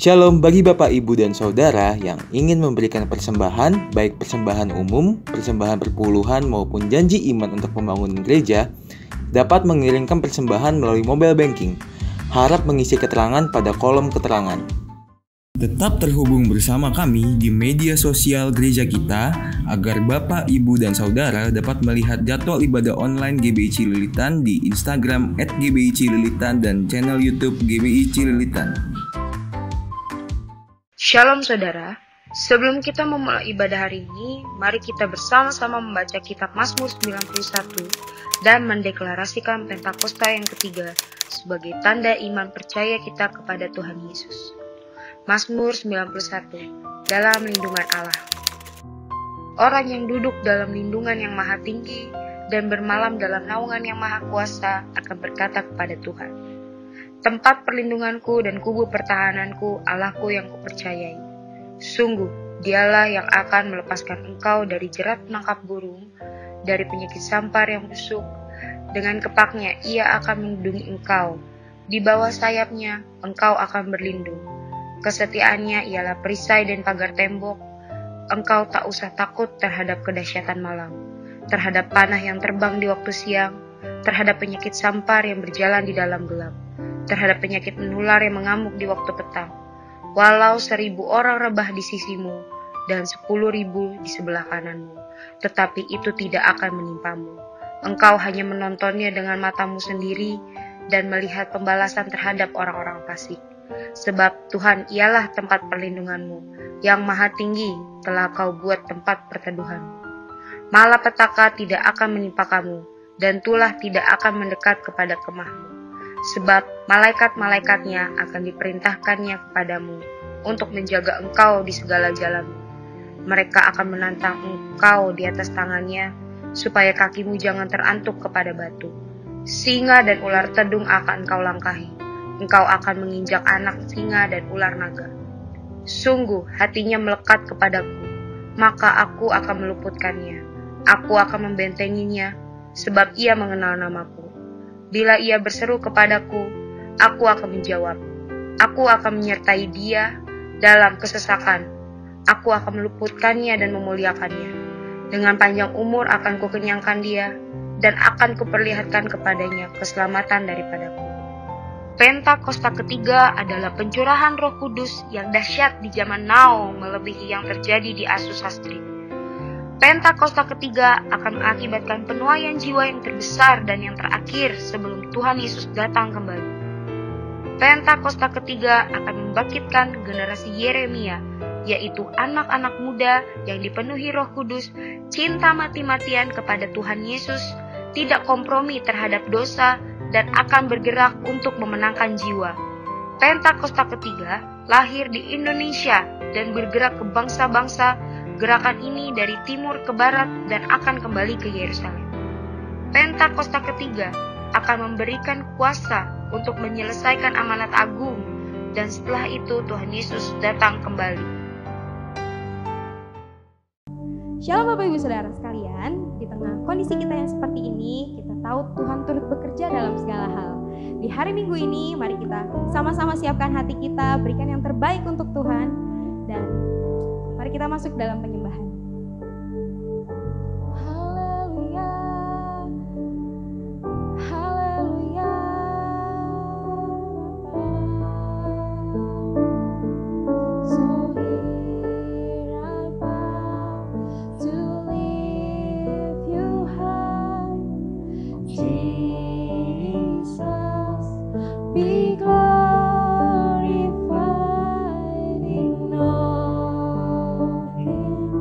Shalom bagi Bapak, Ibu, dan Saudara yang ingin memberikan persembahan, baik persembahan umum, persembahan perpuluhan, maupun janji iman untuk pembangunan gereja, dapat mengirimkan persembahan melalui mobile banking. Harap mengisi keterangan pada kolom keterangan. Tetap terhubung bersama kami di media sosial gereja kita, agar Bapak, Ibu, dan Saudara dapat melihat jadwal ibadah online GBI Cililitan di Instagram @GBI Cililitan dan channel YouTube GBI Cililitan. Shalom saudara, sebelum kita memulai ibadah hari ini, mari kita bersama-sama membaca kitab Mazmur 91 dan mendeklarasikan Pentakosta yang ketiga sebagai tanda iman percaya kita kepada Tuhan Yesus. Mazmur 91, dalam lindungan Allah. Orang yang duduk dalam lindungan yang maha tinggi dan bermalam dalam naungan yang maha kuasa akan berkata kepada Tuhan, tempat perlindunganku dan kubu pertahananku, Allahku yang kupercayai. Sungguh, dialah yang akan melepaskan engkau dari jerat penangkap burung, dari penyakit sampar yang busuk. Dengan kepaknya ia akan melindungi engkau. Di bawah sayapnya engkau akan berlindung. Kesetiaannya ialah perisai dan pagar tembok. Engkau tak usah takut terhadap kedahsyatan malam, terhadap panah yang terbang di waktu siang, terhadap penyakit sampar yang berjalan di dalam gelap, terhadap penyakit menular yang mengamuk di waktu petang. Walau 1,000 orang rebah di sisimu dan 10,000 di sebelah kananmu, tetapi itu tidak akan menimpamu. Engkau hanya menontonnya dengan matamu sendiri dan melihat pembalasan terhadap orang-orang fasik. Sebab Tuhan ialah tempat perlindunganmu, yang maha tinggi telah kau buat tempat perteduhanmu. Malapetaka tidak akan menimpa kamu, dan tulah tidak akan mendekat kepada kemahmu. Sebab malaikat-malaikatnya akan diperintahkannya kepadamu untuk menjaga engkau di segala jalanmu. Mereka akan menantang engkau di atas tangannya, supaya kakimu jangan terantuk kepada batu. Singa dan ular tedung akan engkau langkahi. Engkau akan menginjak anak singa dan ular naga. Sungguh hatinya melekat kepadaku, maka aku akan meluputkannya. Aku akan membentenginya, sebab ia mengenal namaku. Bila ia berseru kepadaku, aku akan menjawab. Aku akan menyertai dia dalam kesesakan. Aku akan meluputkannya dan memuliakannya. Dengan panjang umur akan kukenyangkan dia, dan akan kuperlihatkan kepadanya keselamatan daripadaku. Pentakosta ketiga adalah pencurahan Roh Kudus yang dahsyat di zaman now melebihi yang terjadi di Asus Sastri. Pentakosta ketiga akan mengakibatkan penuaian jiwa yang terbesar dan yang terakhir sebelum Tuhan Yesus datang kembali. Pentakosta ketiga akan membangkitkan generasi Yeremia, yaitu anak-anak muda yang dipenuhi Roh Kudus, cinta mati-matian kepada Tuhan Yesus, tidak kompromi terhadap dosa, dan akan bergerak untuk memenangkan jiwa. Pentakosta ketiga lahir di Indonesia dan bergerak ke bangsa-bangsa. Gerakan ini dari timur ke barat dan akan kembali ke Yerusalem. Pentakosta ketiga akan memberikan kuasa untuk menyelesaikan amanat agung, dan setelah itu Tuhan Yesus datang kembali. Shalom Bapak Ibu Saudara sekalian, di tengah kondisi kita yang seperti ini, kita tahu Tuhan turut bekerja dalam segala hal. Di hari Minggu ini, mari kita sama-sama siapkan hati kita, berikan yang terbaik untuk Tuhan, dan mari kita masuk dalam penyembahan. Haleluya, haleluya. So here I bow to lift you high, Jesus, be glorified in all things.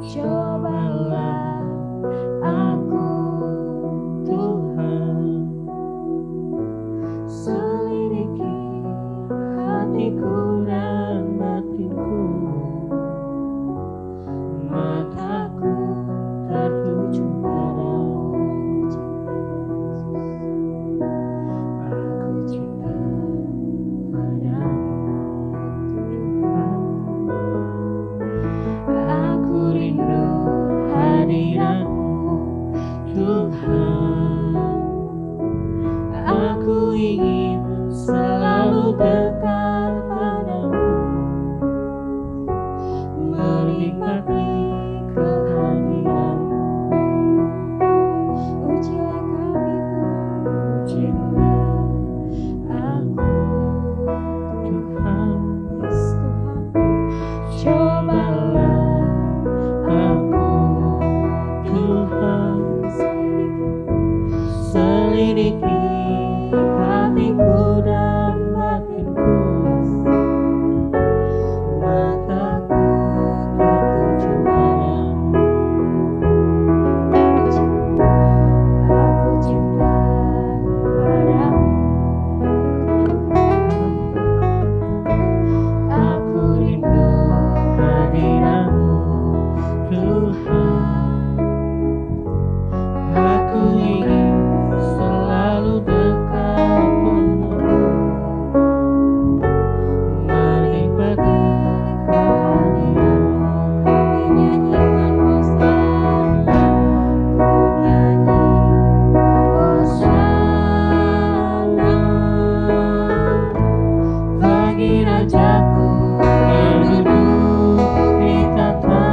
Cobalah aku Tuhan, selidiki hatiku dan batinku, mataku tertuju padamu. Aku cinta padamu Tuhan, aku rindu hadiratmu Tuhan, aku ingin selalu dekat padamu, menikmati kehadiranmu. Ujilah kami Tuhan, ujilah aku Tuhan, yes Tuhan. Cobalah aku Tuhan, selidiki hatiku dan batinku, mataku tertuju padamu. Aku cinta padamu Tuhan, aku rindu hadiratmu Tuhan, aku ingin selalu dekat padamu, menikmati kehadiranmu. Kami nyanyikan Hosana, ku nyanyi Hosana bagi Rajaku yang duduk di tahta.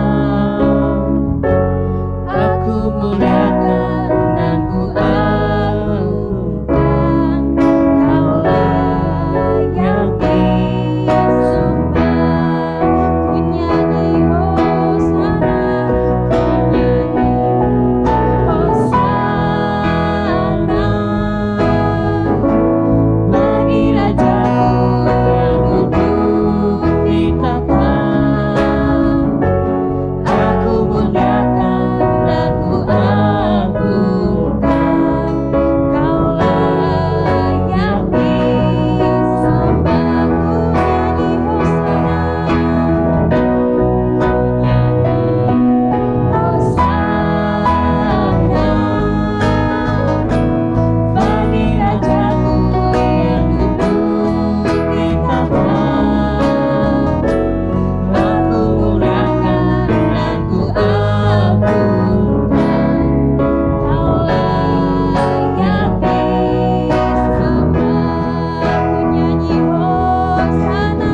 Aku muliakan dan ku agungkan, Kau layak disembah. Ku nyanyi Hosana, ku nyanyi Hosana bagi Rajaku yang duduk di tahta. Aku muliakan dan ku agungkan, Kau layak disembah. Ku nyanyi Hosana, ku nyanyi Hosana bagi Rajaku yang duduk di tahta. Aku muliakan dan ku agungkan, Kau layak disembah. Ku nyanyi Hosana,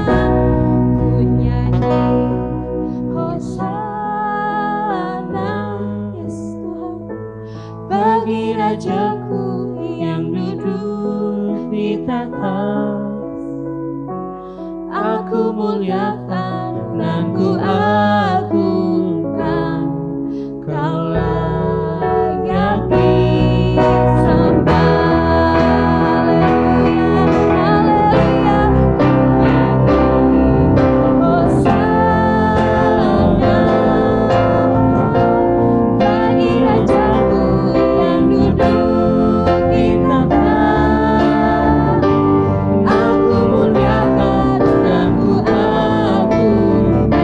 ku nyanyi Hosana, yes Tuhan, bagi Rajaku yang duduk di tahta. Aku muliakan dan ku agungkan, Kau layak disembah. Haleluya, haleluya. Hosana bagi Rajaku yang duduk di tahta. Aku muliakan dan ku agungkan,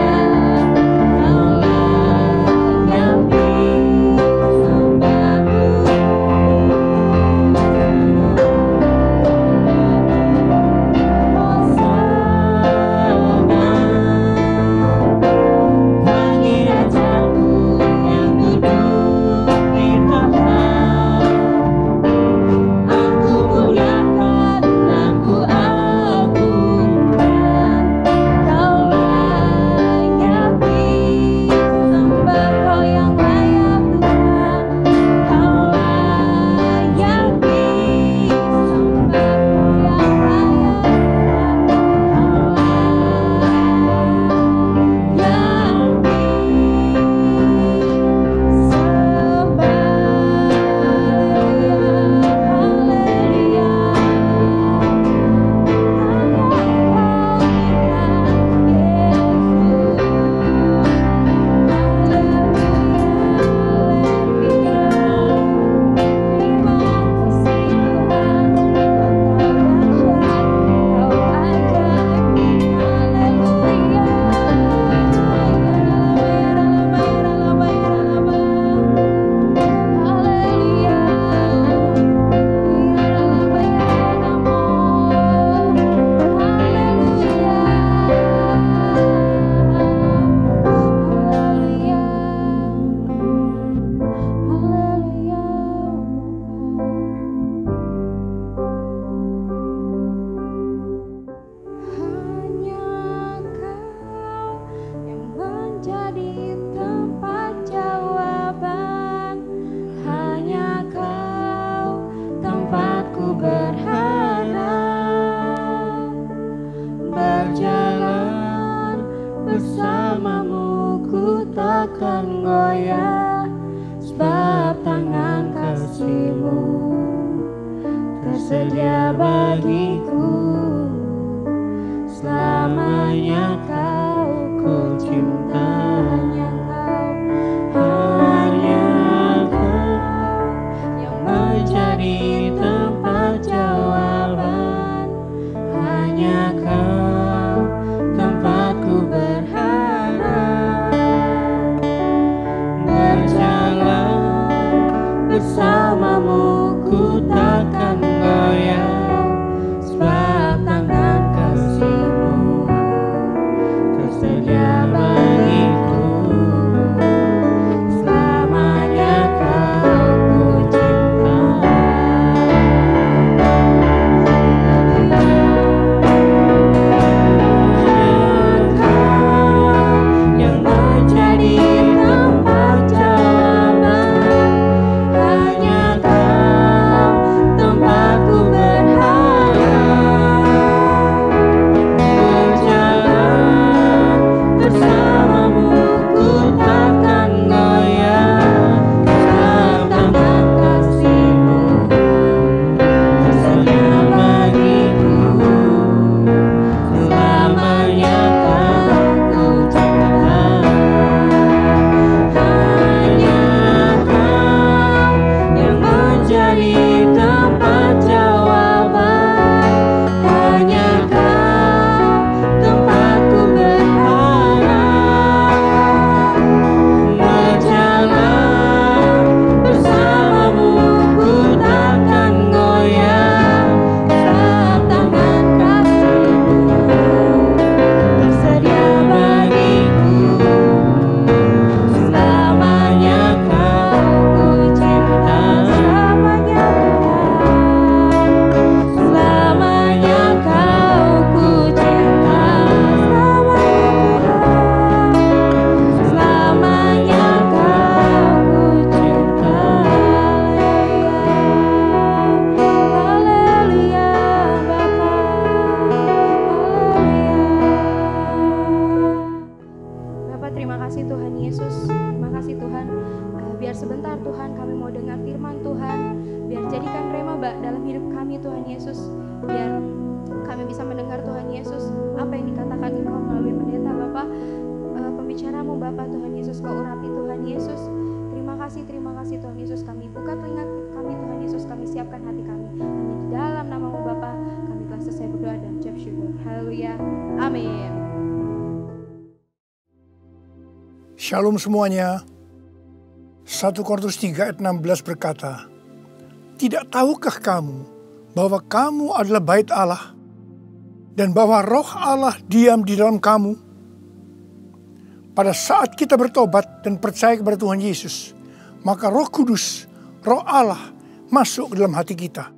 takkan goyah, sebab tangan kasih-Mu tersedia bagiku. Selamanya Kau ku cinta, hanya Kau yang menjadi tempat jawaban, hanya Kau tempatku berharap. Berjalan bersama-Mu ku takkan goyah, sebab tangan kasih-Mu tersedia bagiku. Selamanya Kau ku cinta. Yang menjadi tempat jawaban, hanya Kau tempatku berharap. Berjalan bersama-Mu ku takkan goyah, sebab tangan kasih-Mu tersedia bagiku. Selamanya Kau ku cinta, hanya Kau yang menjadi tempat jawaban, hanya Kau tempatku berharap. Berjalan bersama-Mu ku takkan goyah, sebab tangan kasih-Mu tersedia bagiku. Selamanya Kau ku cinta, selamanya Tuhan. Selamanya Kau ku cinta, selamanya Kau ku cinta. Haleluya, Bapa. Bapak, terima kasih Tuhan Yesus. Terima kasih Tuhan. Biar sebentar Tuhan kami mau dengar firman Tuhan. Biar jadikan rema dalam hidup kami Tuhan Yesus. Biar kami bisa mendengar Tuhan Yesus apa yang dikatakan Engkau melalui pendeta Bapak. Pembicaramu Bapak Tuhan Yesus, Kau urapi Tuhan Yesus. Terima kasih Tuhan Yesus. Kami buka telinga kami Tuhan Yesus. Kami siapkan hati kami. Hanya di dalam nama-Mu Bapak kami telah selesai berdoa dan ucap syukur. Haleluya. Amin. Shalom semuanya. 1 Korintus 3 ayat 16 berkata, "Tidak tahukah kamu bahwa kamu adalah bait Allah dan bahwa roh Allah diam di dalam kamu?" Pada saat kita bertobat dan percaya kepada Tuhan Yesus, maka Roh Kudus, Roh Allah masuk ke dalam hati kita.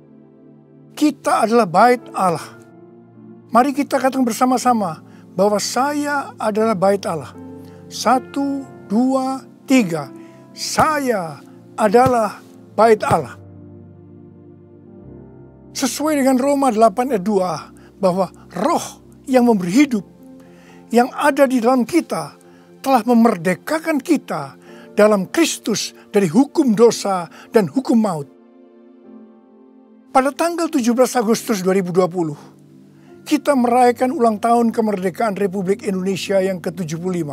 Kita adalah bait Allah. Mari kita katakan bersama-sama bahwa saya adalah bait Allah. 1, 2, 3. Saya adalah bait Allah. Sesuai dengan Roma 8 ayat 2, bahwa roh yang memberi hidup, yang ada di dalam kita, telah memerdekakan kita dalam Kristus dari hukum dosa dan hukum maut. Pada tanggal 17 Agustus 2020, kita merayakan ulang tahun kemerdekaan Republik Indonesia yang ke-75.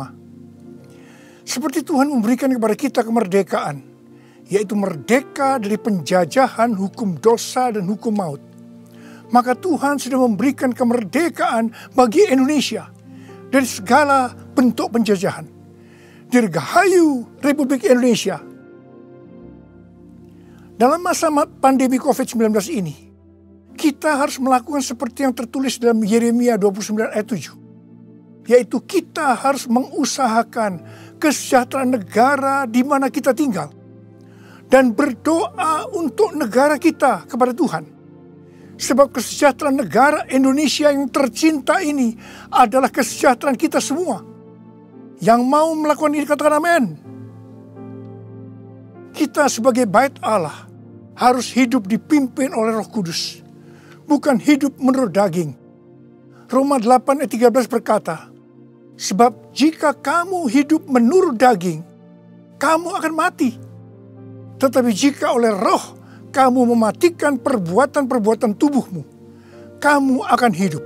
Seperti Tuhan memberikan kepada kita kemerdekaan, yaitu merdeka dari penjajahan hukum dosa dan hukum maut. Maka Tuhan sudah memberikan kemerdekaan bagi Indonesia dari segala bentuk penjajahan. Dirgahayu Republik Indonesia. Dalam masa pandemi COVID-19 ini, kita harus melakukan seperti yang tertulis dalam Yeremia 29 ayat 7. Yaitu kita harus mengusahakan kesejahteraan negara di mana kita tinggal. Dan berdoa untuk negara kita kepada Tuhan. Sebab kesejahteraan negara Indonesia yang tercinta ini adalah kesejahteraan kita semua. Yang mau melakukan ini katakan amin. Kita sebagai bait Allah harus hidup dipimpin oleh Roh Kudus. Bukan hidup menurut daging. Roma 8 ayat 13 berkata, Sebab jika kamu hidup menurut daging, kamu akan mati. Tetapi jika oleh roh kamu mematikan perbuatan-perbuatan tubuhmu, kamu akan hidup.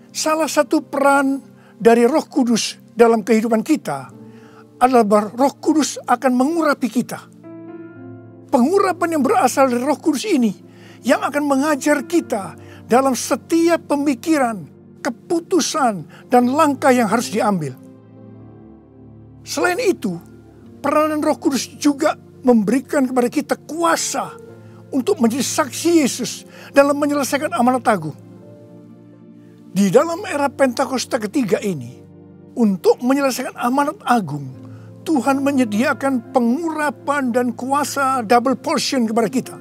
Salah satu peran dari Roh Kudus dalam kehidupan kita adalah bahwa Roh Kudus akan mengurapi kita. Pengurapan yang berasal dari Roh Kudus ini yang akan mengajar kita dalam setiap pemikiran, keputusan, dan langkah yang harus diambil. Selain itu, peranan Roh Kudus juga memberikan kepada kita kuasa untuk menjadi saksi Yesus dalam menyelesaikan amanat agung. Di dalam era Pentakosta ketiga ini, untuk menyelesaikan amanat agung, Tuhan menyediakan pengurapan dan kuasa double portion kepada kita.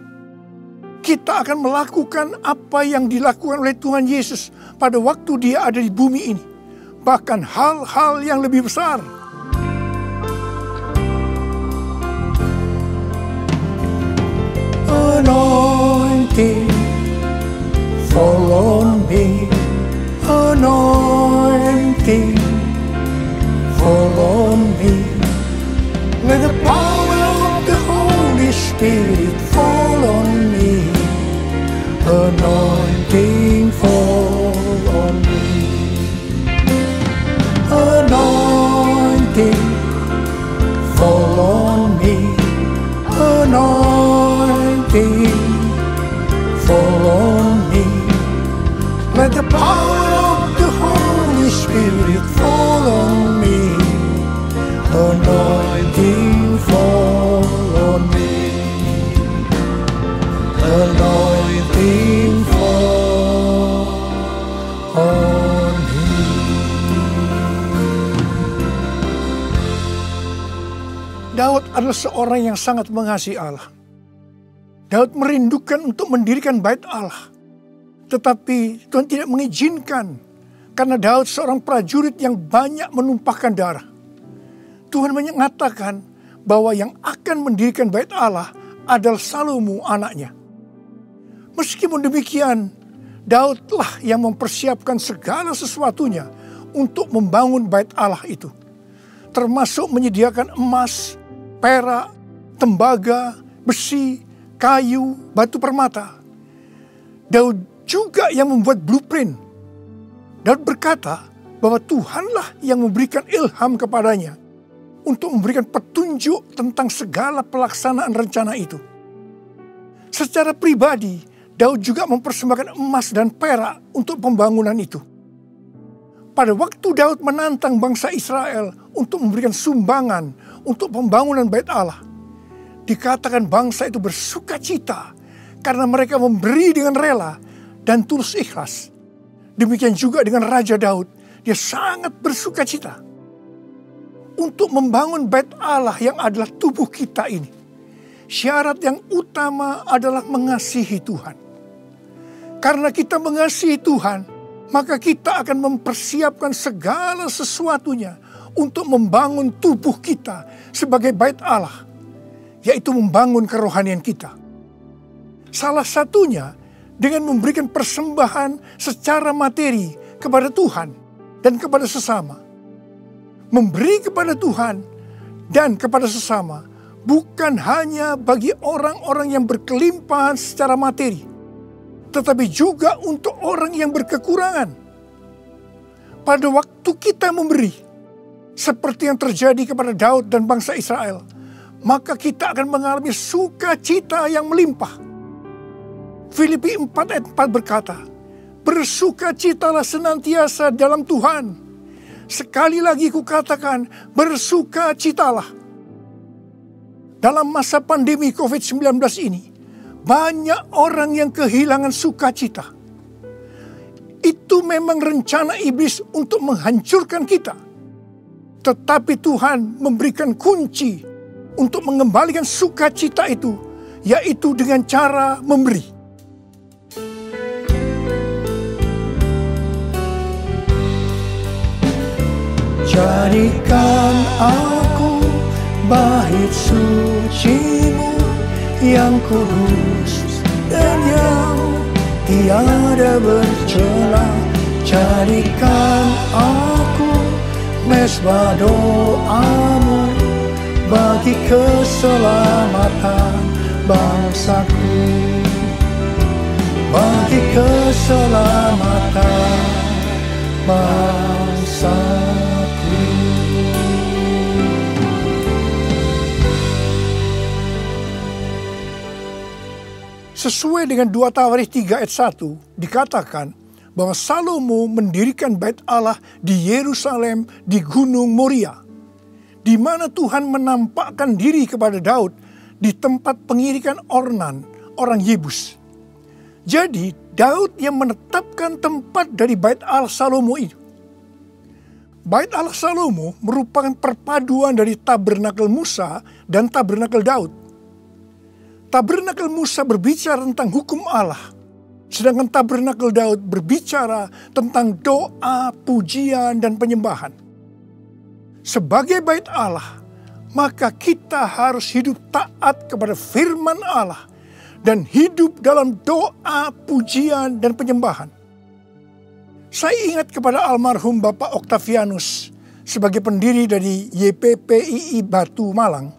Kita akan melakukan apa yang dilakukan oleh Tuhan Yesus pada waktu Dia ada di bumi ini. Bahkan hal-hal yang lebih besar. Anointing fall on me. Anointing fall on me. Let the power of the Holy Spirit fall on me. Anointing fall on me. Anointing fall on me. Anointing fall on me. Let the power of the Holy Spirit fall on me. Anointing fall on me. Anointing fall on me. Daud adalah seorang yang sangat mengasihi Allah. Daud merindukan untuk mendirikan bait Allah. Tetapi Tuhan tidak mengizinkan karena Daud seorang prajurit yang banyak menumpahkan darah. Tuhan mengatakan bahwa yang akan mendirikan bait Allah adalah Salomo anaknya. Meskipun demikian, Daudlah yang mempersiapkan segala sesuatunya untuk membangun bait Allah itu. Termasuk menyediakan emas, perak, tembaga, besi, kayu, batu permata. Daud juga yang membuat blueprint. Daud berkata bahwa Tuhanlah yang memberikan ilham kepadanya untuk memberikan petunjuk tentang segala pelaksanaan rencana itu. Secara pribadi, Daud juga mempersembahkan emas dan perak untuk pembangunan itu. Pada waktu Daud menantang bangsa Israel untuk memberikan sumbangan untuk pembangunan bait Allah, dikatakan bangsa itu bersukacita karena mereka memberi dengan rela dan tulus ikhlas. Demikian juga dengan Raja Daud, dia sangat bersukacita untuk membangun bait Allah yang adalah tubuh kita ini. Syarat yang utama adalah mengasihi Tuhan. Karena kita mengasihi Tuhan, maka kita akan mempersiapkan segala sesuatunya untuk membangun tubuh kita sebagai bait Allah, yaitu membangun kerohanian kita. Salah satunya dengan memberikan persembahan secara materi kepada Tuhan dan kepada sesama. Memberi kepada Tuhan dan kepada sesama bukan hanya bagi orang-orang yang berkelimpahan secara materi, tetapi juga untuk orang yang berkekurangan. Pada waktu kita memberi, seperti yang terjadi kepada Daud dan bangsa Israel, maka kita akan mengalami sukacita yang melimpah. Filipi 4 ayat 4 berkata, bersukacitalah senantiasa dalam Tuhan. Sekali lagi kukatakan, bersukacitalah. Dalam masa pandemi COVID-19 ini, banyak orang yang kehilangan sukacita. Itu memang rencana iblis untuk menghancurkan kita. Tetapi Tuhan memberikan kunci untuk mengembalikan sukacita itu, yaitu dengan cara memberi. Jadikan aku bait suci-Mu yang kudus dan yang tiada bercela. Jadikan aku mesbah doamu bagi keselamatan bangsaku, bagi keselamatan bangsaku. Sesuai dengan 2 Tawarikh 3 ayat 1 dikatakan bahwa Salomo mendirikan bait Allah di Yerusalem di Gunung Moria, di mana Tuhan menampakkan diri kepada Daud di tempat pengirikan Ornan, orang Yebus. Jadi Daud yang menetapkan tempat dari bait Allah Salomo itu. Bait Allah Salomo merupakan perpaduan dari tabernakel Musa dan tabernakel Daud. Tabernakel Musa berbicara tentang hukum Allah, sedangkan tabernakel Daud berbicara tentang doa, pujian, dan penyembahan. Sebagai bait Allah, maka kita harus hidup taat kepada firman Allah dan hidup dalam doa, pujian, dan penyembahan. Saya ingat kepada almarhum Bapak Octavianus sebagai pendiri dari YPPII Batu Malang.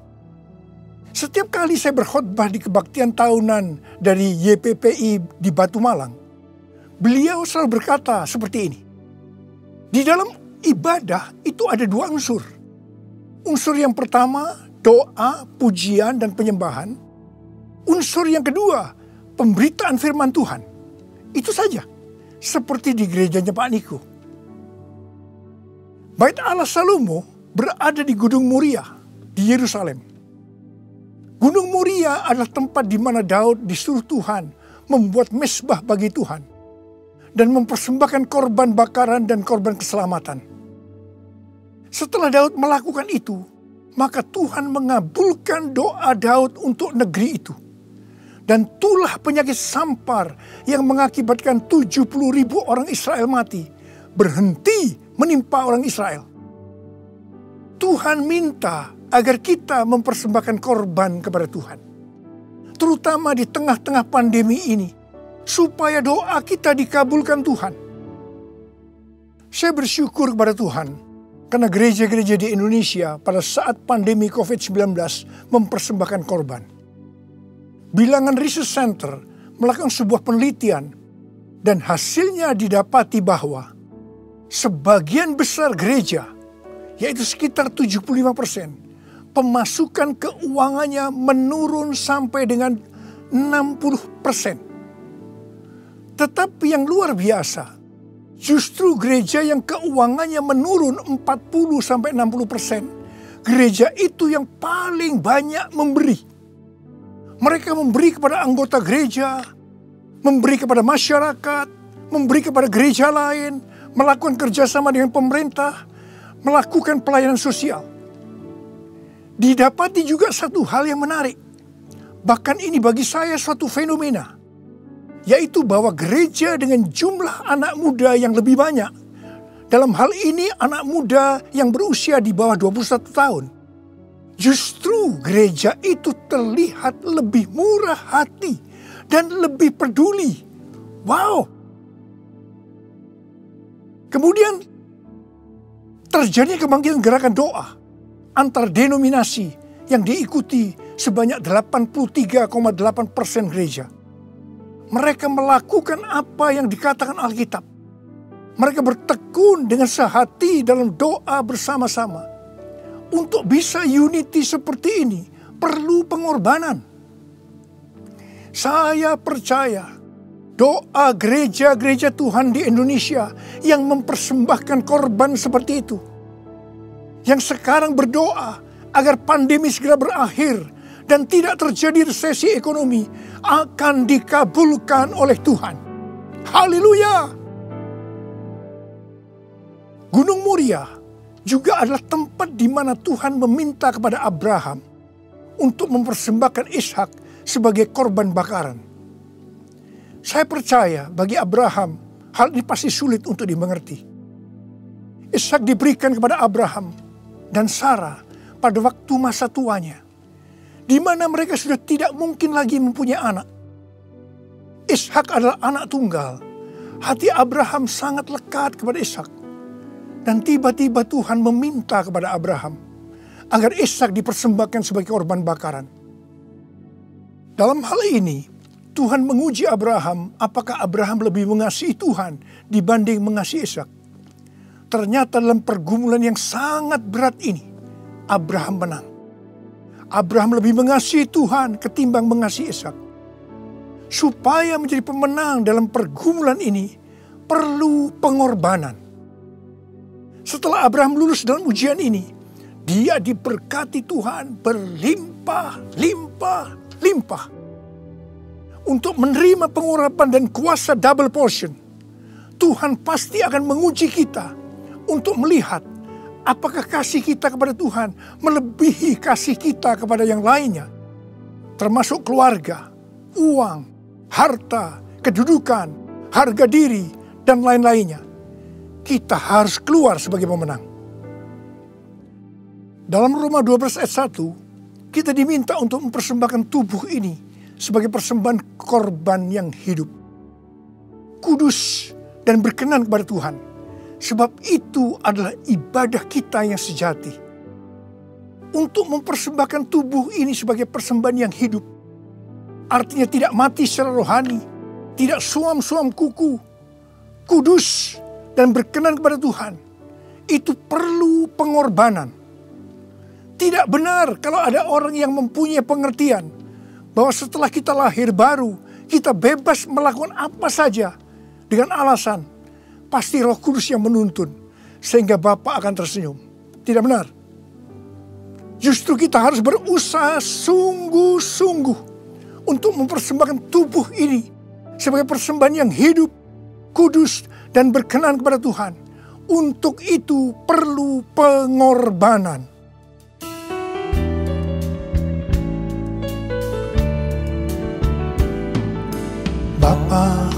Setiap kali saya berkhotbah di kebaktian tahunan dari YPPI di Batu Malang, beliau selalu berkata seperti ini. Di dalam ibadah itu ada 2 unsur. Unsur yang pertama, doa, pujian, dan penyembahan. Unsur yang kedua, pemberitaan firman Tuhan. Itu saja, seperti di gerejanya Pak Niko. Bait Allah Salomo berada di Gunung Moria, di Yerusalem. Gunung Moria adalah tempat di mana Daud disuruh Tuhan membuat mezbah bagi Tuhan dan mempersembahkan korban bakaran dan korban keselamatan. Setelah Daud melakukan itu, maka Tuhan mengabulkan doa Daud untuk negeri itu. Dan tulah penyakit sampar yang mengakibatkan 70.000 orang Israel mati berhenti menimpa orang Israel. Tuhan minta agar kita mempersembahkan korban kepada Tuhan, terutama di tengah-tengah pandemi ini, supaya doa kita dikabulkan Tuhan. Saya bersyukur kepada Tuhan, karena gereja-gereja di Indonesia pada saat pandemi COVID-19 mempersembahkan korban. Bilangan Research Center melakukan sebuah penelitian, dan hasilnya didapati bahwa sebagian besar gereja, yaitu sekitar 75%, pemasukan keuangannya menurun sampai dengan 60%. Tetapi yang luar biasa, justru gereja yang keuangannya menurun 40-60%, gereja itu yang paling banyak memberi. Mereka memberi kepada anggota gereja, memberi kepada masyarakat, memberi kepada gereja lain, melakukan kerjasama dengan pemerintah, melakukan pelayanan sosial. Didapati juga satu hal yang menarik. Bahkan ini bagi saya suatu fenomena. Yaitu bahwa gereja dengan jumlah anak muda yang lebih banyak. Dalam hal ini anak muda yang berusia di bawah 21 tahun. Justru gereja itu terlihat lebih murah hati dan lebih peduli. Wow! Kemudian terjadinya kebangkitan gerakan doa antar denominasi yang diikuti sebanyak 83,8% gereja. Mereka melakukan apa yang dikatakan Alkitab. Mereka bertekun dengan sehati dalam doa bersama-sama. Untuk bisa unity seperti ini, perlu pengorbanan. Saya percaya doa gereja-gereja Tuhan di Indonesia yang mempersembahkan korban seperti itu, yang sekarang berdoa agar pandemi segera berakhir dan tidak terjadi resesi ekonomi, akan dikabulkan oleh Tuhan. Haleluya! Gunung Moria juga adalah tempat di mana Tuhan meminta kepada Abraham untuk mempersembahkan Ishak sebagai korban bakaran. Saya percaya bagi Abraham hal ini pasti sulit untuk dimengerti. Ishak diberikan kepada Abraham dan Sarah pada waktu masa tuanya, di mana mereka sudah tidak mungkin lagi mempunyai anak. Ishak adalah anak tunggal, Hati Abraham sangat lekat kepada Ishak. Dan tiba-tiba Tuhan meminta kepada Abraham agar Ishak dipersembahkan sebagai korban bakaran. Dalam hal ini, Tuhan menguji Abraham apakah Abraham lebih mengasihi Tuhan dibanding mengasihi Ishak. Ternyata dalam pergumulan yang sangat berat ini, Abraham menang. Abraham lebih mengasihi Tuhan ketimbang mengasihi Ishak. Supaya menjadi pemenang dalam pergumulan ini, perlu pengorbanan. Setelah Abraham lulus dalam ujian ini, dia diberkati Tuhan berlimpah-limpah. Untuk menerima pengurapan dan kuasa double portion, Tuhan pasti akan menguji kita untuk melihat apakah kasih kita kepada Tuhan melebihi kasih kita kepada yang lainnya. Termasuk keluarga, uang, harta, kedudukan, harga diri, dan lain-lainnya. Kita harus keluar sebagai pemenang. Dalam Roma 12 ayat 1, kita diminta untuk mempersembahkan tubuh ini sebagai persembahan korban yang hidup, kudus, dan berkenan kepada Tuhan. Sebab itu adalah ibadah kita yang sejati. Untuk mempersembahkan tubuh ini sebagai persembahan yang hidup, artinya tidak mati secara rohani, tidak suam-suam kuku, kudus, dan berkenan kepada Tuhan. Itu perlu pengorbanan. Tidak benar kalau ada orang yang mempunyai pengertian bahwa setelah kita lahir baru, kita bebas melakukan apa saja dengan alasan pasti Roh Kudus yang menuntun sehingga Bapa akan tersenyum. Tidak benar. Justru kita harus berusaha sungguh-sungguh untuk mempersembahkan tubuh ini sebagai persembahan yang hidup, kudus, dan berkenan kepada Tuhan. Untuk itu perlu pengorbanan. Bapa,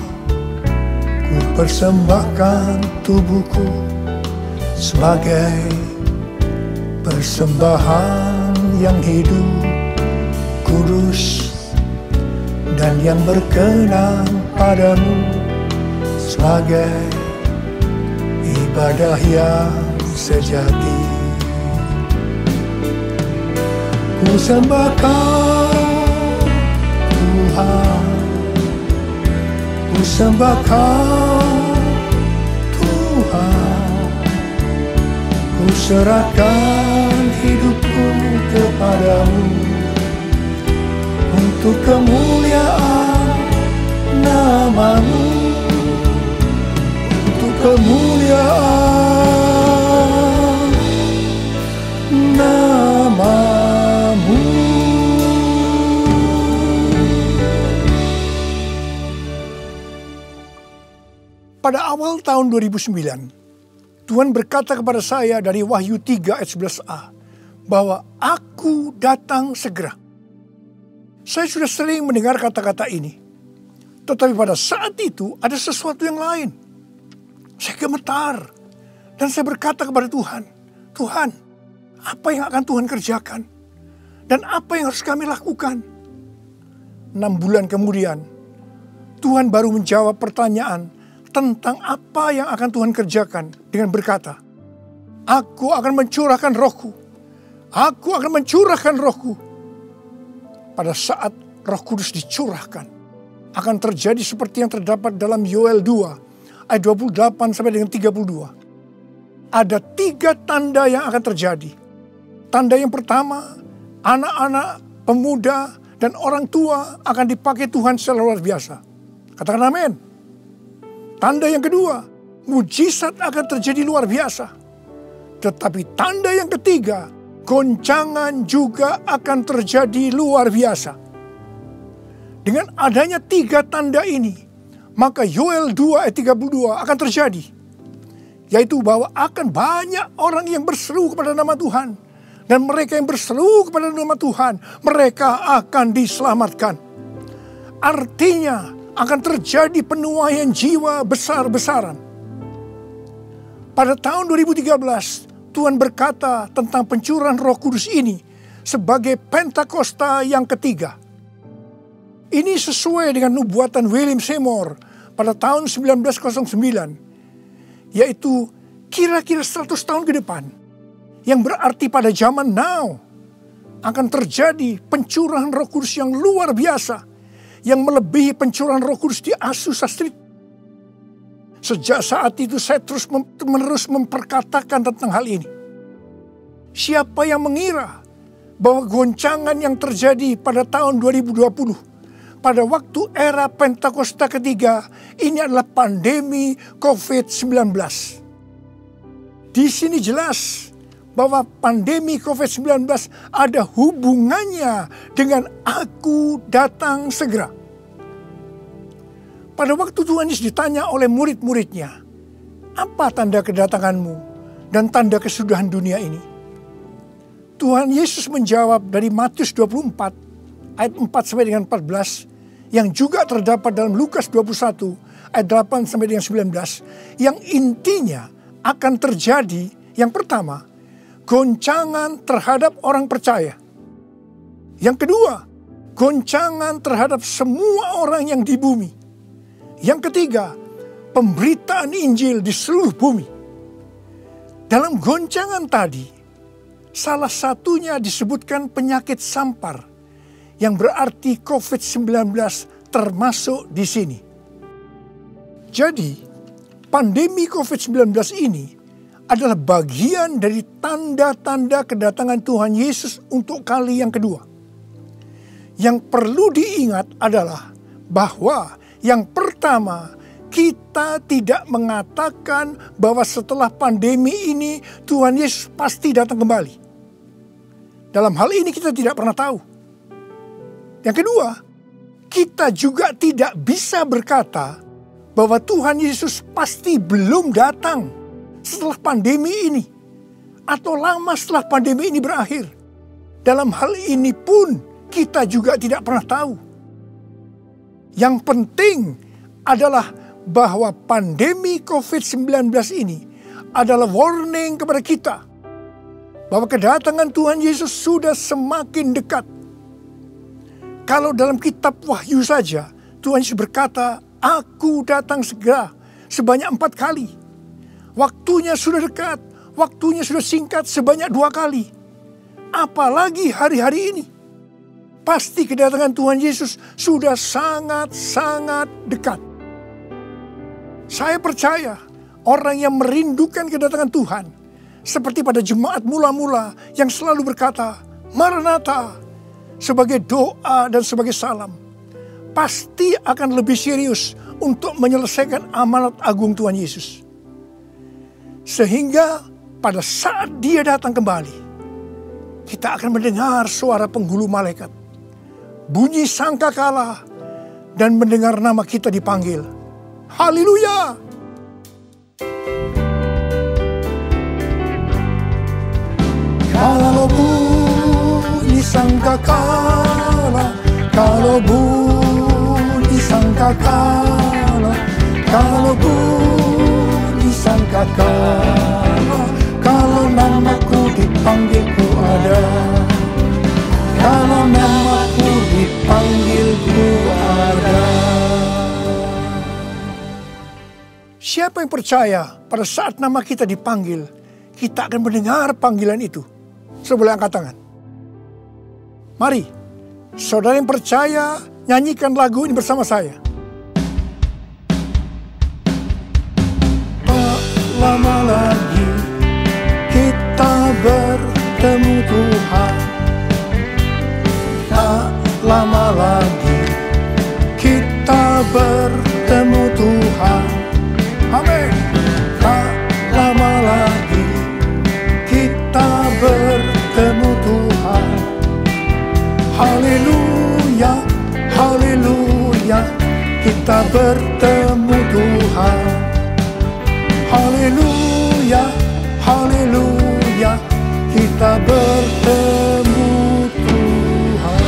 ku persembahkan tubuhku sebagai persembahan yang hidup, kudus, dan yang berkenan padamu, sebagai ibadah yang sejati. Ku sembahkan Tuhan, ku sembahkan Tuhan, ku serahkan hidupku kepadamu untuk kemuliaan nama-Mu, untuk kemuliaan nama-Mu. Pada awal tahun 2009, Tuhan berkata kepada saya dari Wahyu 3 ayat 11a, bahwa aku datang segera. Saya sudah sering mendengar kata-kata ini. Tetapi pada saat itu ada sesuatu yang lain. Saya gemetar. Dan saya berkata kepada Tuhan, Tuhan, apa yang akan Tuhan kerjakan? Dan apa yang harus kami lakukan? 6 bulan kemudian, Tuhan baru menjawab pertanyaan tentang apa yang akan Tuhan kerjakan dengan berkata, aku akan mencurahkan Rohku. Aku akan mencurahkan Rohku. Pada saat Roh Kudus dicurahkan, akan terjadi seperti yang terdapat dalam Yoel 2 ayat 28 sampai dengan 32. Ada 3 tanda yang akan terjadi. Tanda yang pertama, anak-anak, pemuda, dan orang tua akan dipakai Tuhan secara luar biasa. Katakan amin. Tanda yang kedua, mujizat akan terjadi luar biasa. Tetapi tanda yang ketiga, goncangan juga akan terjadi luar biasa. Dengan adanya 3 tanda ini, maka Yoel 2 ayat 32 akan terjadi. Yaitu bahwa akan banyak orang yang berseru kepada nama Tuhan. Dan mereka yang berseru kepada nama Tuhan, mereka akan diselamatkan. Artinya, akan terjadi penuaian jiwa besar-besaran. Pada tahun 2013, Tuhan berkata tentang pencurahan Roh Kudus ini sebagai Pentakosta yang ketiga. Ini sesuai dengan nubuatan William Seymour pada tahun 1909, yaitu kira-kira 100 tahun ke depan, yang berarti pada zaman now akan terjadi pencurahan Roh Kudus yang luar biasa, yang melebihi pencurahan Roh Kudus di Azusa Street. Sejak saat itu saya terus-menerus memperkatakan tentang hal ini. Siapa yang mengira bahwa goncangan yang terjadi pada tahun 2020, pada waktu era Pentakosta ketiga, ini adalah pandemi COVID-19. Di sini jelas bahwa pandemi COVID-19 ada hubungannya dengan aku datang segera. Pada waktu Tuhan Yesus ditanya oleh murid-muridnya, apa tanda kedatanganmu dan tanda kesudahan dunia ini? Tuhan Yesus menjawab dari Matius 24 ayat 4 sampai dengan 14, yang juga terdapat dalam Lukas 21 ayat 8 sampai dengan 19, yang intinya akan terjadi, yang pertama, goncangan terhadap orang percaya. Yang kedua, goncangan terhadap semua orang yang di bumi. Yang ketiga, pemberitaan Injil di seluruh bumi. Dalam goncangan tadi, salah satunya disebutkan penyakit sampar, yang berarti COVID-19 termasuk di sini. Jadi, pandemi COVID-19 ini adalah bagian dari tanda-tanda kedatangan Tuhan Yesus untuk kali yang kedua. Yang perlu diingat adalah bahwa yang pertama, kita tidak mengatakan bahwa setelah pandemi ini Tuhan Yesus pasti datang kembali. Dalam hal ini kita tidak pernah tahu. Yang kedua, kita juga tidak bisa berkata bahwa Tuhan Yesus pasti belum datang setelah pandemi ini, atau lama setelah pandemi ini berakhir. Dalam hal ini pun kita juga tidak pernah tahu. Yang penting adalah bahwa pandemi COVID-19 ini adalah warning kepada kita bahwa kedatangan Tuhan Yesus sudah semakin dekat. Kalau dalam kitab Wahyu saja, Tuhan Yesus berkata, "Aku datang segera," sebanyak 4 kali. Waktunya sudah dekat, waktunya sudah singkat sebanyak 2 kali. Apalagi hari-hari ini. Pasti kedatangan Tuhan Yesus sudah sangat-sangat dekat. Saya percaya orang yang merindukan kedatangan Tuhan, seperti pada jemaat mula-mula yang selalu berkata, "Maranatha," sebagai doa dan sebagai salam, pasti akan lebih serius untuk menyelesaikan amanat agung Tuhan Yesus. Sehingga pada saat Dia datang kembali, kita akan mendengar suara penghulu malaikat, bunyi sangkakala, dan mendengar nama kita dipanggil. Haleluya! Kalau bunyi sangkakala, kalau bunyi sangkakala, kalau bunyi sangkakala, kalau namaku dipanggil ku ada, kalau namaku dipanggil ku ada. Siapa yang percaya pada saat nama kita dipanggil, kita akan mendengar panggilan itu? Boleh angkat tangan. Mari, saudara yang percaya, nyanyikan lagu ini bersama saya. Tak lama lagi kita bertemu Tuhan. Tak lama lagi kita bertemu Tuhan. Amin. Tak lama lagi kita bertemu Tuhan. Haleluya, haleluya, kita bertemu Tuhan. Haleluya, haleluya, kita bertemu Tuhan.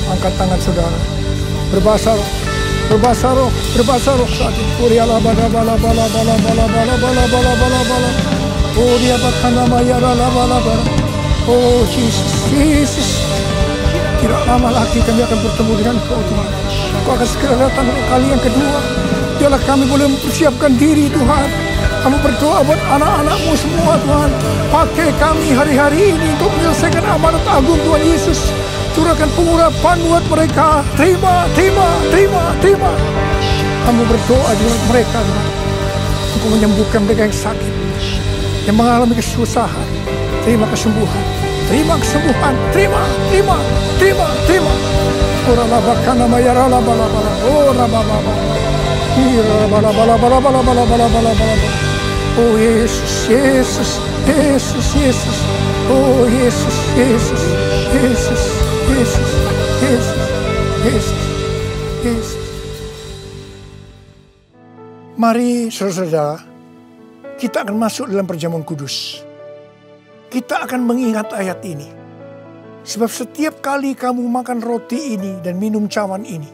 Angkat tangan saudara. Berbahasa roh saat ini. Kuriala bala bala bala bala bala bala bala bala bala bala. Kuria bakana mayara la bala bala. Oh Yesus, Yesus. Tidak lama lagi kami akan bertemu dengan Kau Tuhan. Kau akan segera datang untuk kali yang kedua. Biarlah kami boleh mempersiapkan diri Tuhan. Kami berdoa buat anak-anak-Mu semua Tuhan. Pakai kami hari-hari ini untuk menyelesaikan amanat agung Tuhan Yesus. Curahkan pengurapan buat mereka. Terima, terima, terima, terima. Kami berdoa dengan mereka Tuhan. Engkau menyembuhkan mereka yang sakit, yang mengalami kesusahan. Terima kesembuhan. Terima kesembuhan. Terima, terima, terima, terima. Ora labakana mayara labalabala. Ora bababa. Oh Yesus, Yesus, Yesus, Yesus. Oh Yesus, Yesus, Yesus, Yesus, Yesus, Yesus, Yesus. Mari saudara-saudara, kita akan masuk dalam perjamuan kudus. Kita akan mengingat ayat ini. Sebab setiap kali kamu makan roti ini dan minum cawan ini,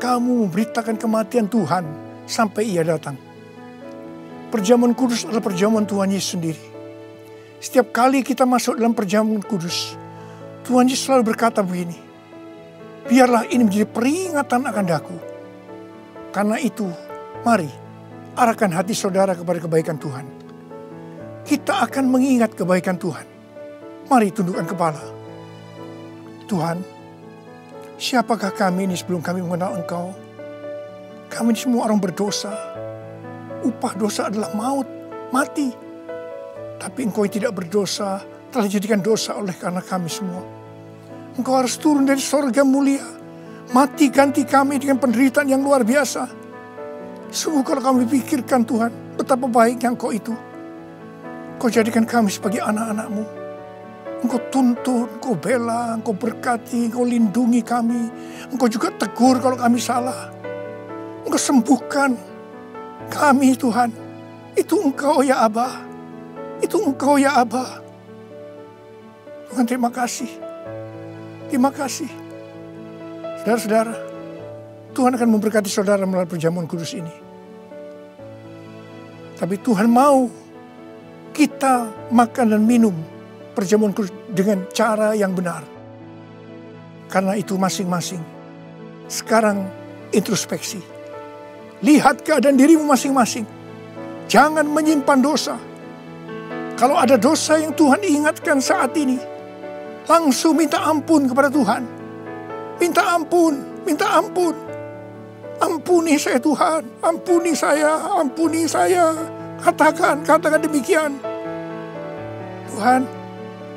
kamu memberitakan kematian Tuhan sampai Ia datang. Perjamuan kudus adalah perjamuan Tuhan Yesus sendiri. Setiap kali kita masuk dalam perjamuan kudus, Tuhan Yesus selalu berkata begini, biarlah ini menjadi peringatan akan daku. Karena itu, mari arahkan hati saudara kepada kebaikan Tuhan. Kita akan mengingat kebaikan Tuhan. Mari tundukkan kepala. Tuhan, siapakah kami ini sebelum kami mengenal Engkau? Kami ini semua orang berdosa. Upah dosa adalah maut, mati. Tapi Engkau yang tidak berdosa telah dijadikan dosa oleh karena kami semua. Engkau harus turun dari sorga mulia. Mati ganti kami dengan penderitaan yang luar biasa. Sungguh kalau kami pikirkan Tuhan, betapa baiknya Engkau itu. Engkau jadikan kami sebagai anak-anak-Mu. Engkau tuntun, Engkau bela, Engkau berkati, Engkau lindungi kami. Engkau juga tegur kalau kami salah. Engkau sembuhkan kami Tuhan. Itu Engkau ya Aba. Itu Engkau ya Aba. Tuhan terima kasih. Terima kasih. Saudara-saudara, Tuhan akan memberkati saudara melalui perjamuan kudus ini. Tapi Tuhan mau kita makan dan minum perjamuan kudus dengan cara yang benar. Karena itu masing-masing. Sekarang introspeksi. Lihat keadaan dirimu masing-masing. Jangan menyimpan dosa. Kalau ada dosa yang Tuhan ingatkan saat ini, langsung minta ampun kepada Tuhan. Minta ampun, minta ampun. Ampuni saya Tuhan, ampuni saya, ampuni saya. Katakan demikian. Tuhan,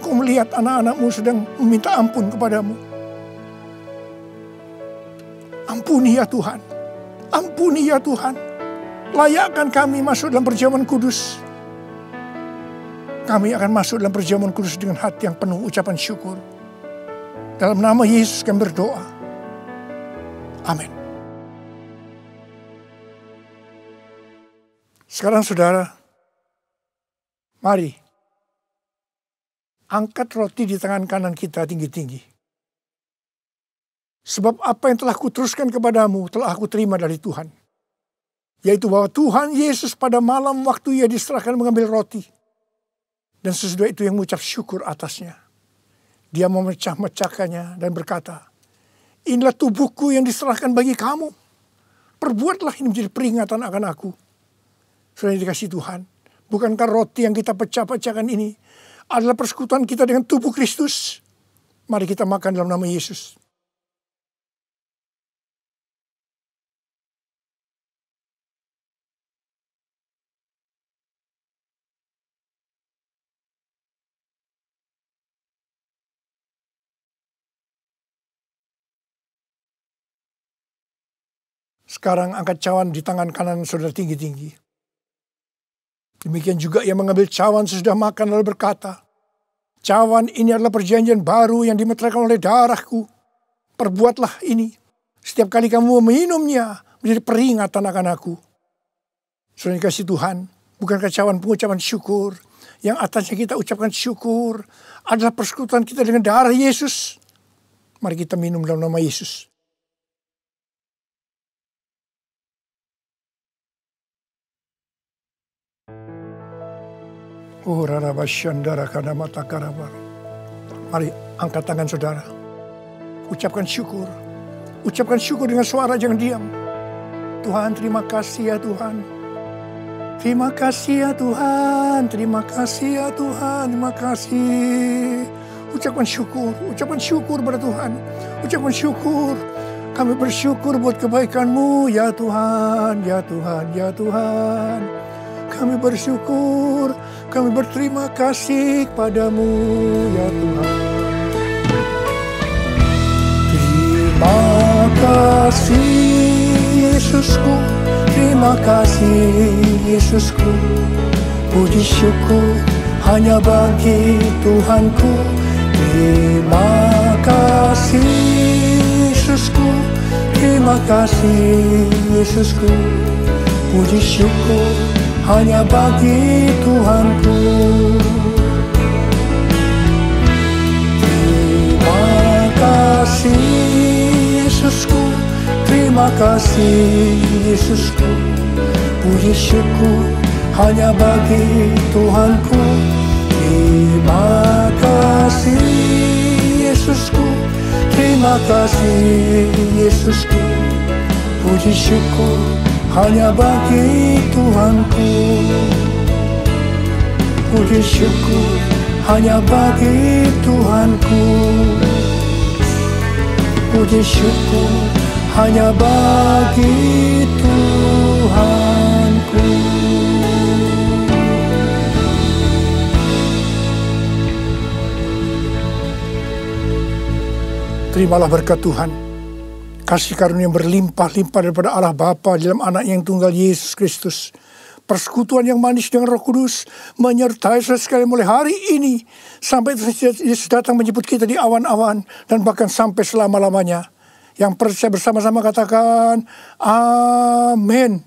Kau melihat anak-anak-Mu sedang meminta ampun kepadamu. Ampuni ya Tuhan. Ampuni ya Tuhan. Layakkan kami masuk dalam perjamuan kudus. Kami akan masuk dalam perjamuan kudus dengan hati yang penuh ucapan syukur. Dalam nama Yesus kami berdoa. Amin. Sekarang saudara, mari angkat roti di tangan kanan kita tinggi-tinggi. Sebab apa yang telah kuteruskan kepadamu telah aku terima dari Tuhan. Yaitu bahwa Tuhan Yesus pada malam waktu Ia diserahkan mengambil roti. Dan sesudah itu yang mengucap syukur atasnya. Dia memecah-mecahkannya dan berkata, inilah tubuhku yang diserahkan bagi kamu. Perbuatlah ini menjadi peringatan akan aku. Sudah dikasih Tuhan. Bukankah roti yang kita pecah-pecahkan ini adalah persekutuan kita dengan tubuh Kristus? Mari kita makan dalam nama Yesus. Sekarang angkat cawan di tangan kanan saudara tinggi-tinggi. Demikian juga ia mengambil cawan sesudah makan lalu berkata, cawan ini adalah perjanjian baru yang dimeteraikan oleh darahku. Perbuatlah ini. Setiap kali kamu meminumnya menjadi peringatan akan aku. Saudara dikasih Tuhan, bukankah cawan pengucapan syukur yang atasnya kita ucapkan syukur adalah persekutuan kita dengan darah Yesus. Mari kita minum dalam nama Yesus. Oh, rara basyandara kana mata karabar. Mari angkat tangan saudara. Ucapkan syukur. Ucapkan syukur dengan suara, jangan diam. Tuhan, terima kasih ya Tuhan. Terima kasih ya Tuhan. Terima kasih ya Tuhan. Terima kasih. Ucapkan syukur pada Tuhan. Ucapkan syukur. Kami bersyukur buat kebaikan-Mu ya Tuhan, ya Tuhan, ya Tuhan. Kami bersyukur, kami berterima kasih kepadamu ya Tuhan. Terima kasih Yesusku, terima kasih Yesusku. Puji syukur hanya bagi Tuhanku. Terima kasih Yesusku, terima kasih Yesusku. Puji syukur hanya bagi Tuhanku. Terima kasih Yesusku, terima kasih Yesusku. Puji syukur hanya bagi Tuhanku. Terima kasih Yesusku, terima kasih Yesusku. Puji syukur hanya bagi Tuhanku. Puji syukur hanya bagi Tuhanku. Puji syukur hanya bagi Tuhanku. Terimalah berkat Tuhan. Kasih karunia yang berlimpah-limpah daripada Allah Bapa dalam anak yang tunggal Yesus Kristus. Persekutuan yang manis dengan Roh Kudus menyertai saudara sekalian mulai hari ini sampai Yesus datang menjemput kita di awan-awan dan bahkan sampai selama-lamanya. Yang percaya bersama-sama katakan amin.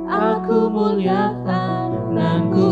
Aku muliakan dan ku